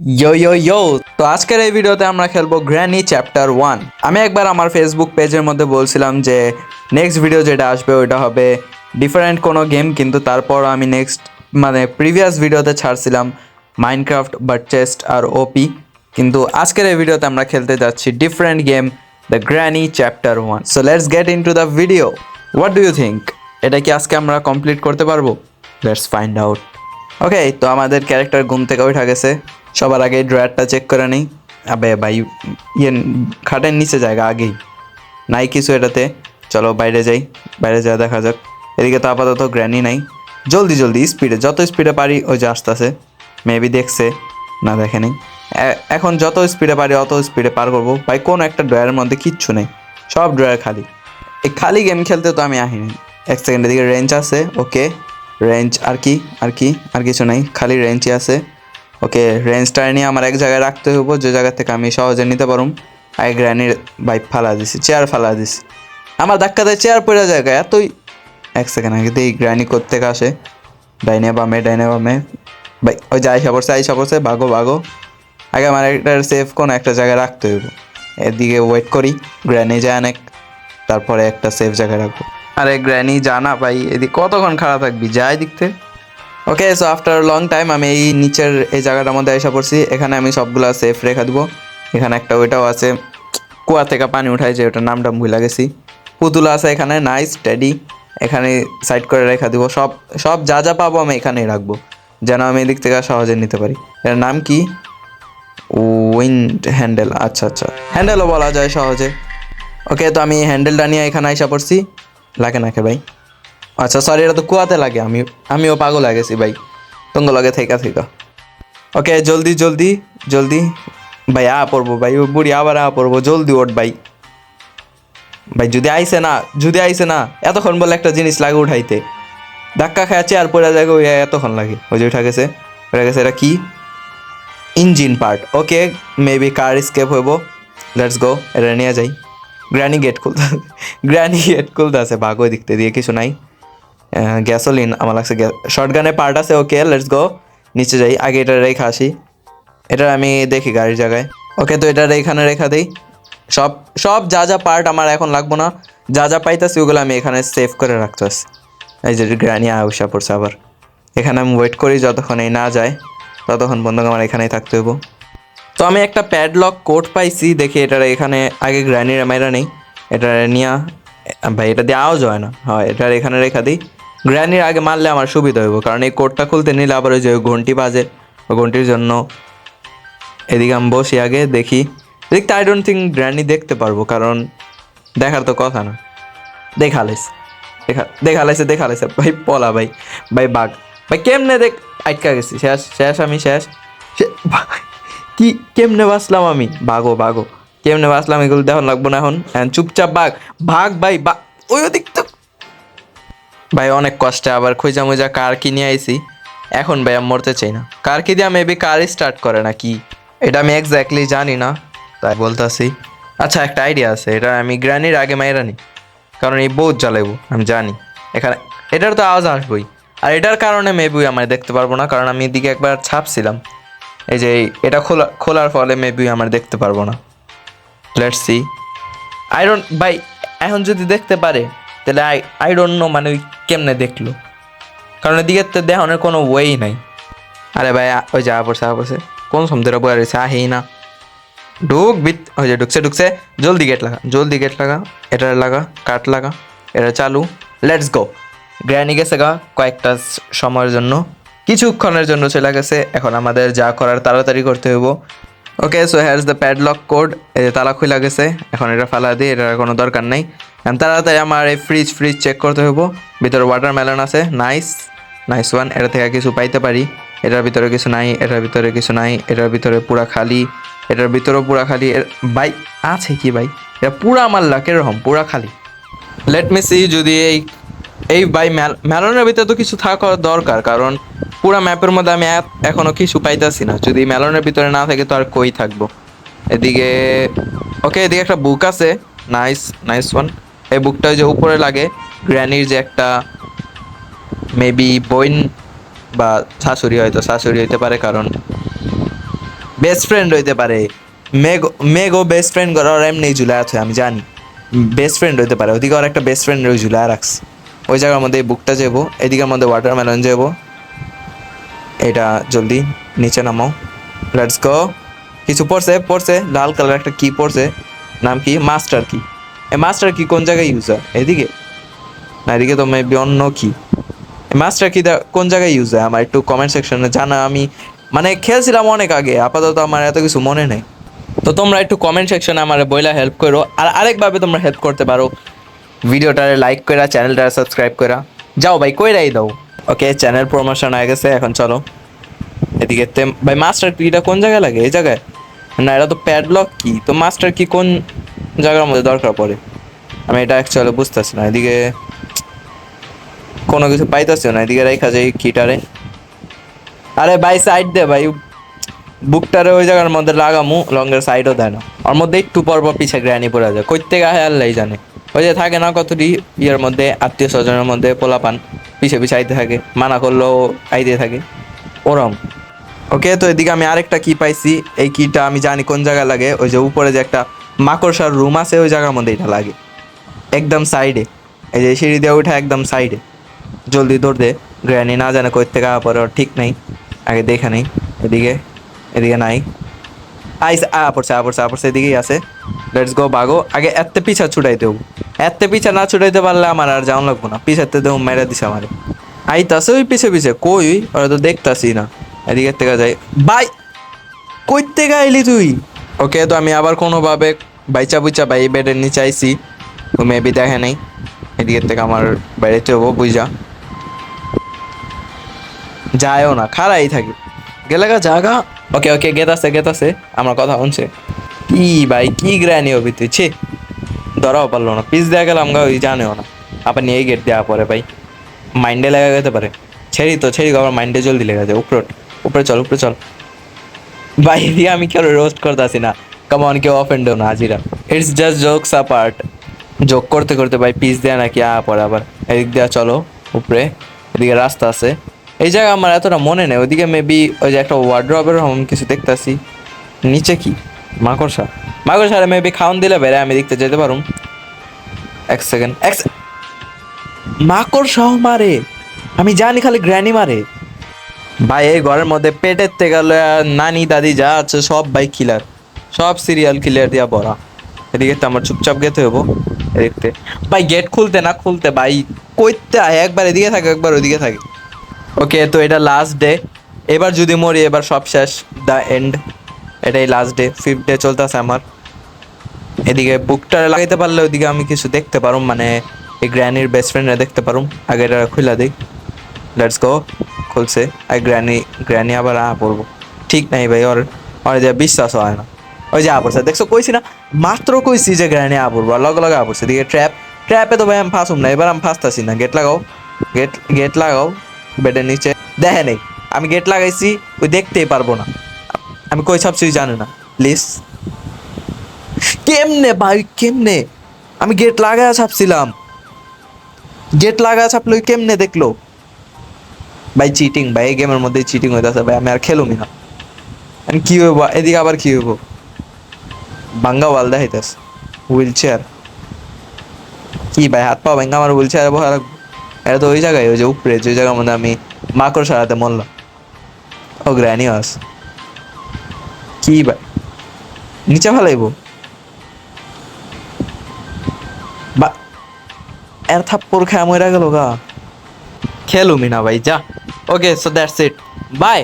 ইয়ো তো আজকের এই ভিডিওতে আমরা খেলবো গ্র্যানি চ্যাপ্টার 1। আমি একবার আমার ফেসবুক পেজের মধ্যে বলছিলাম যে নেক্সট ভিডিও যেটা আসবে ওইটা হবে ডিফারেন্ট কোনো গেম, কিন্তু তারপর আমি নেক্সট প্রিভিয়াস ভিডিওতে ছাড়ছিলাম মাইনক্রাফট বাট চেস্ট আর ওপি, কিন্তু আজকের এই ভিডিওতে আমরা খেলতে যাচ্ছি different game the granny chapter 1। So let's get into the video. What do you think, এটা কি আজকে আমরা কমপ্লিট করতে পারবো? Let's find out. ওকে, তো আমাদের ক্যারেক্টার ঘুম থেকে উঠা গেছে। সবার আগে ড্রয়ারটা চেক করে নিই। আবে ভাই, ইয়ে খাটের নিচে জায়গা আগেই নাই কিছু এটাতে। চলো বাইরে যাই, বাইরে যা দেখা যাক। এদিকে তো আপাতত গ্র্যানি নাই। জলদি জলদি স্পিডে, যত স্পিডে পারি ওই যে আসতেছে। মেবি দেখছে, না দেখেনি। এখন যত স্পিডে পারি অত স্পিডে পার করবো। ভাই কোনো একটা ড্রয়ারের মধ্যে কিচ্ছু নেই, সব ড্রয়ার খালি। এই খালি গেম খেলতে তো আমি আহিনি। এক সেকেন্ডের দিকে রেঞ্জ আছে, ওকে রেঞ্জ আর কি আর কিছু নাই, খালি রেঞ্জই আছে। ওকে, রেঞ্জটা নিয়ে আমার এক জায়গায় রাখতে হইব, যে জায়গা থেকে আমি সহজে নিতে পারুম। আগে গ্র্যানির বাইক ফালা দিছি, চেয়ার ফালা দিছি। আমার ধাক্কা দেয় চেয়ার পড়ে জায়গায় এতই। এক সেকেন্ড আগে দিই গ্র্যানি কোত্থেকে আসে। ডাইনে বামে ভাই, ওই যে আইসা পড়ছে, ভাগো। আগে আমার একটা সেফ কোনো একটা জায়গায় রাখতে হইব। এদিকে ওয়েট করি, গ্র্যানি যায় অনেক, তারপরে একটা সেফ জায়গায় রাখবো। আরে গ্র্যানি জানা ভাই, এদিকে কতক্ষণ খাড়া থাকবি, যায় দেখতে। ওকে, সো আফটার লং টাইম আমি এই নিচের এই জায়গাটার মধ্যে এসে পড়ছি। এখানে আমি সবগুলা সেফ রেখে দেবো। এখানে একটা ওইটাও আছে, কুয়া থেকে পানি উঠাই যে ওটার নামটা ভুলে গেছি। পুতুল আছে এখানে, নাইস টেডি। এখানে সাইড করে রেখে দিব। সব সব যা পাবো আমি এখানেই রাখবো, যেন আমি এদিক থেকে সহজে নিতে পারি। এর নাম কি? Wind handle. আচ্ছা, হ্যান্ডেলও বলা যায় সহজে। ওকে, তো আমি হ্যান্ডেলটা নিয়ে এখানে আইসা পড়ছি। লাগে নাকি ভাই? আচ্ছা সরি, এটা তো কুয়াতে লাগে। আমিও পাগল হয়ে গেছি ভাই, তঙ্গ লাগে থেকে। ওকে, জলদি ভাই, পড়বো ভাই, ও বুড়ি আবার পড়বো। জলদি ওঠ ভাই। ভাই যদি আইসে না এতক্ষণ বলে একটা জিনিস লাগে উঠাইতে, ধাক্কা খায় চেয়ার পড়ে যায়, ওই এতক্ষণ লাগে। ওই যে উঠে গেছে। এটা কি? Engine part. Okay, maybe car escape হইব। লেটস গো, এটা নিয়ে যাই। গ্র্যানি গেট খুলতে আছে, ভাগ ওই দিকতে দিয়ে কিছু নাই। গ্যাসোলিন আমার লাগছে, শর্ট গানের পার্ট আছে। ওকে লেটস গো, নিচে যাই। আগে এটা রেখা আসি, এটা আমি দেখি গাড়ির জায়গায়। ওকে, তো এটা এখানে রেখা দিই। সব সব যা পার্ট আমার এখন লাগবো না, যা পাইতেছি ওগুলো আমি এখানে সেভ করে রাখতে আসি। এই যে গ্র্যানি আউসা পড়ছে আবার। এখানে আমি ওয়েট করি যতক্ষণ এই না যায়, ততক্ষণ বন্ধু আমার এখানেই থাকতে হইব। তো আমি একটা প্যাডলক কোড পাইছি, দেখি এটার এখানে আগে গ্র্যানির মেয়েরা নেই। এটা নিয়ে ভাই, এটা দিয়ে আওয়াজ হয় না, হয় এটার এখানে রেখা দিই। গ্র্যানির আগে মারলে আমার সুবিধা হইব, কারণ এই কোডটা খুলতে নিলে আবার ওই যে ঘন্টি বাজে, ওই ঘন্টির জন্য। এদিকে আমি বসি, আগে দেখি। দেখতে আই ডোন্ট থিঙ্ক গ্র্যানি দেখতে পারবো, কারণ দেখার তো কথা না। দেখালাইছে ভাই, পলা ভাই। বাঘ ভাই, কেমনে আটকা গেছি। শেষ আমি শেষ। কি কেমনে বাঁচলাম আমি? ভাগো কেমনে বাঁচলাম এগুলো দেখুন লাগবো না এখন। চুপচাপ ভাগ ভাই, ওই ওদিক তো ভাই অনেক কষ্টে আবার খুঁজা মুজা কার কি নিয়ে আইছি। এখন ভাই আমি মরতে চাই না। কার কি দিয়ে মেবি কার স্টার্ট করে না কি, এটা আমি এক্স্যাক্টলি জানি না, তাই বলতেছি। আচ্ছা, একটা আইডিয়া আছে, এটা আমি গ্র্যানির আগে মাইরা নি, কারণ এই বহুত জ্বালাইবো আমি জানি। এখানে এটার তো আওয়াজ আসবই, আর এটার কারণে মেবি আমি দেখতে পারবো না, কারণ আমি এদিকে একবার ছাপছিলাম। এই যে এটা খোলার ফলে মেবি আমার দেখতে পারবো না। Let's see. আই ডোন্ট ভাই, এখন যদি দেখতে পারে তাহলে আই ডোন্ট নো মানে ওই কেমনে দেখলো, কারণ এদিকে তো দেখানোর কোনো ওয়েই নাই। আরে ভাই, ওই যা পড়ছে কোন সমুদ্রে বয়ে রয়েছে, আহেই না। ওই যে ঢুকছে। জলদি গেট লাগা, এটা লাগা, কাট লাগা, এটা চালু। Let's go. গ্র্যানি গেছে গা কয়েকটা সময়ের জন্য, কিছুক্ষণের জন্য চলে গেছে। এখন আমাদের যা করার তাড়াতাড়ি করতে হইব। Okay, so has the padlock code. এই যে তালা খুলে গেছে, এখন এটা ফালা দিই, এটার কোনো দরকার নেই। তাড়াতাড়ি আমার এই ফ্রিজ চেক করতে হইব। ভিতরে ওয়াটারমেলন আছে, নাইস ওয়ান। এটা থেকে কিছু পাইতে পারি। এটার ভিতরে কিছু নাই, এটার ভিতরে পুরা খালি, এটার ভিতরেও পুরা খালি। ভাই আছে কি ভাই? এটা পুরা আমার লাকের রকম পুরা খালি। লেট মি সি, যদি এই ভাই মেলনের ভিতরে তো কিছু থাকা দরকার, কারণ পুরা ম্যাপের মধ্যে আমি এখনো কিছু পাইতাছি না। যদি মেলনের ভিতরে না থাকে তো আর কই থাকবো। এদিকে ওকে, এদিকে একটা বুক আছে, নাইস ওয়ান। এই বুকটা যে উপরে লাগে, গ্র্যানির যে একটা মেবি বইন বা শাশুড়ি হইতে পারে, কারণ বেস্ট ফ্রেন্ড হইতে পারে। মেঘও বেস্ট ফ্রেন্ড করে ওর এমনি ঝুলে আছে আমি জানি। বেস্ট ফ্রেন্ড হইতে পারে, ওদিকে আর একটা বেস্ট ফ্রেন্ড ওই ঝুলে রাখছে। ওই জায়গার মধ্যে এই বুকটা যাবো, এদিকের মধ্যে ওয়াটারমেলন যাবো। এটা জলদি নিচে নামাও, লেটস গো। কিছু পড়ছে পড়ছে, লাল কালার একটা কি পড়ছে, নাম কি? মাস্টার কি। এই মাস্টার কি কোন জায়গায় ইউজ হয়? এদিকে না, এদিকে তো মেবি অন্য কি। মাস্টার কি কোন জায়গায় ইউজ হয় আমার একটু কমেন্ট সেকশনে জানা। আমি মানে খেলছিলাম অনেক আগে, আপাতত আমার এত কিছু মনে নেই। তো তোমরা একটু কমেন্ট সেকশনে আমার বইলা হেল্প করো। আর আরেকভাবে তোমরা হেল্প করতে পারো, ভিডিওটারে লাইক করা, চ্যানেলটারে সাবস্ক্রাইব করা। যাও ভাই কইরাই দাও। ওকে, চ্যানেল প্রমোশন হয়ে গেছে, এখন চলো এদিকে। ভাই মাস্টার কিটা কোন জায়গায় লাগে? এই জায়গায় না, এটা তো প্যাডলক কি। তো মাস্টার কি কোন জায়গার মধ্যে দরকার পড়ে আমি এটা অ্যাকচুয়ালি বুঝতেছি না। এদিকে কোনো কিছু পাইতেছি না, এদিকে রেখা যায় কিটারে। আরে ভাই সাইড দে ভাই, বুকটারে ওই জায়গার মধ্যে লাগামু, লঙ্গের সাইডও দেয় না। ওর মধ্যে একটু পর পর পিছে গ্র্যানি পড়ে যায়, কইতে গায়ে আল্লাহ জানে। ওই যে থাকে না কতটি ইয়ের মধ্যে, আত্মীয় স্বজনের মধ্যে পোলাপান পিছে পিছে আইতে থাকে, মানা করলেও আইতে থাকে ওরম। ওকে, তো এদিকে আমি আরেকটা কি পাইছি। এই কিটা আমি জানি কোন জায়গায় লাগে। ওই যে উপরে যে একটা মাকড়সার রুম আছে, ওই জায়গার মধ্যে এটা লাগে, একদম সাইডে। এই যে সিঁড়ি দিয়ে উঠা একদম সাইডে। জলদি দৌড় দে, গ্র্যানি না জানে কই থেকে পরে ওর ঠিক নেই, আগে দেখে নেই। এদিকে এদিকে নাই, আইস পড়ছে এদিকেই আছে। লেটস গো, বাগো আগে। এত পিছা ছুটাইতে হবো, এত পিছা না ছুটাইতে পারলে আমার আর যাওয়া লাগবো না। পিছাতে দেবো, মেরে দিছে আমারে। আইতাছে ওই পিছে পিছে, কই ওরা তো দেখতাছি না। এদিকের থেকে যাই ভাই, কই থেকে আইলি তুই? ওকে, তো আমি আবার কোনোভাবে বাইচা বুইচা ভাই বেডের নিচে আইসি, তো মেবি দেখে নেই। এদিকের থেকে আমার বেড়াইতে হবো বুঝা, যায়ও না, খারাই থাকি গেলে গা জাগা। ওকে ওকে, গেতাছে আমার কথা শুনছে। কি ভাই, কি গ্রানি হবি তুই? ছে, ধরাও পারলো না, পিস দেওয়া গেলাম গা, ওই জানেও না। আবার নিয়ে গেট দেওয়া পরে ভাই মাইন্ডে লেগে যেতে পারে। ছেড়ি আবার মাইন্ডে জলদি লেগে যায়। উপরে চল ভাই, দিয়ে আমি কেউ রোস্ট করতেছি না, কামন কেউ অফেন্ড না আজিরা। It's just jokes apart. Joke করতে করতে ভাই পিস দেয়া নাকি পরে আবার এদিক দেওয়া। চলো উপরে, এদিকে রাস্তা আছে। এই জায়গা আমার এতটা মনে নেই, ওইদিকে মেবি ওই যে একটা ওয়ার্ড্রবের কিছু দেখতেছি। নিচে কি মাকড়সারে মেবি খাওন দিলে বেড়ে আমি দেখতে যেতে পারুম। এক সেকেন্ড, মাকড়সাও মারে? আমি জানি খালি গ্র্যানি মারে। ভাই এই ঘরের মধ্যে পেটের থেকে নানি দাদি যা আছে সব ভাই কিলার, সব সিরিয়াল কিলার দিয়া ভরা। এদিকে তো আমার চুপচাপ গেতে হবো। দেখতে ভাই গেট খুলতে না খুলতে ভাই কইতে একবার এদিকে থাকে একবার ওইদিকে থাকে। ওকে, তো এটা লাস্ট ডে। এবার যদি মরি এবার সব শেষ, দ্য এন্ড। এটাই লাস্ট ডে, 5th ডে চলতেছে আমার। এদিকে বুকটা লাগাইতে পারলে ওইদিকে আমি কিছু দেখতে পারুম, মানে এই গ্র্যানির বেস্ট ফ্রেন্ডরা দেখতে পারুম। আগে এটা খুলে দিই, লেটস গো। খুলছে, আর গ্র্যানি আবার পড়বো, ঠিক নাই ভাই। ওর যে বিশ্বাস হয় না। ওই যে পড়ছে, দেখছো কইছি না, মাত্র কইছি যে গ্র্যানি পড়বো, আর লগে পড়ছে। এদিকে ট্র্যাপে তো ভাই আমি ফাঁসুম না, এবার আমি ফাঁসতাছি না। গেট লাগাও, গেট লাগাও বেডের নিচে। দেখে নেই আমি গেট লাগাইছি, ওই দেখতেই পারবো না। আমি কই ছাপছি জানি না, প্লিজ। কেমনে ভাই কেমনে? আমি গেট লাগায় ছাপছিলাম, গেট লাগায় ছাপলো কেমনে দেখলো? ভাই চিটিং ভাই, এই গেমের মধ্যে চিটিং হইতেছে ভাই, আমি আর খেলুমি না। আমি কি হইব এদিকে, আবার কি হইব? ভাঙ্গা ওয়াল দেখাইতেছে, হুইল চেয়ার। কি ভাই হাত পা ভাঙ্গা আমার হুইল চেয়ারে বসা রাখবো? এটা তো ওই জায়গায়, ওই যে উপরে যে জায়গার মধ্যে আমি মাকড় সারাতে মরলাম। ও গ্র্যানি হাউস কি ভাই, নিচে ফেলাইবো? বা এর থাপ্পড় খায় মরে গেল গা, খেলুমি না ভাই, যা। ওকে, সো দ্যাটস ইট, বাই।